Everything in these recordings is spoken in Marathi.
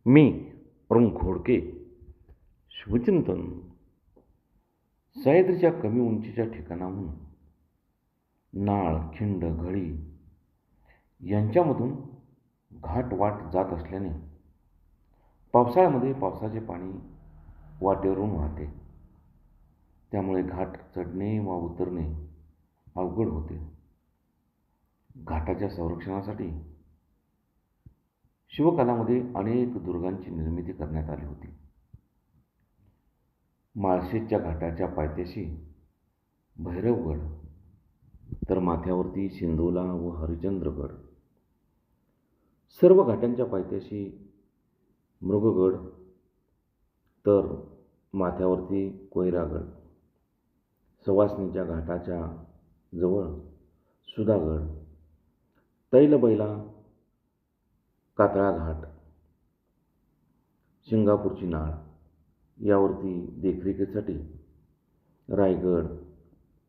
मी अरुण घोडके. शुभचिंतन. सह्याद्रीच्या कमी उंचीच्या ठिकाणाहून नाळ, खिंड, घळी यांच्यामधून घाट वाट जात असल्याने पावसाळ्यामध्ये पावसाचे पाणी वाटेवरून वाहते. त्यामुळे घाट चढणे व उतरणे अवघड होते. घाटाच्या संरक्षणासाठी शिवकालामध्ये अनेक दुर्गांची निर्मिती करण्यात आली होती. माळशेजच्या घाटाच्या पायथ्याशी भैरवगड, तर माथ्यावरती सिंधुला व हरिश्चंद्रगड. सर्व घाटांच्या पायथ्याशी मृगगड, तर माथ्यावरती कोयरागड. सवासणीच्या घाटाच्या जवळ सुधागड, तैलबैला, कातळा घाट, सिंगापूरची नाळ यावरती देखरेखीसाठी रायगड,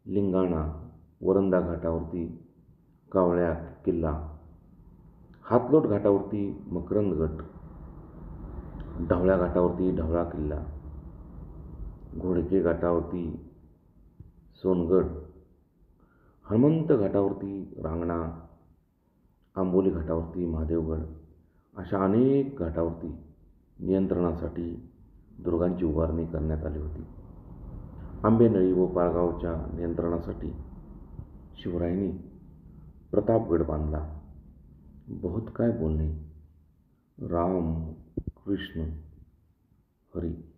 लिंगाणा, वरंदा घाटावरती कावळ्या किल्ला, हातलोट घाटावरती मकरंदगड, ढवळ्या घाटावरती ढवळा किल्ला, घोडके घाटावरती सोनगड, हनुमंत घाटावरती रांगणा, आंबोली घाटावरती महादेवगड अशा अनेक घाटावरती नियंत्रणासाठी दुर्गांची उभारणी करण्यात आली होती. आंबेनळी व पारगावच्या नियंत्रणासाठी शिवरायांनी प्रतापगड बांधला. बहुत काय बोलणे. राम कृष्ण हरी.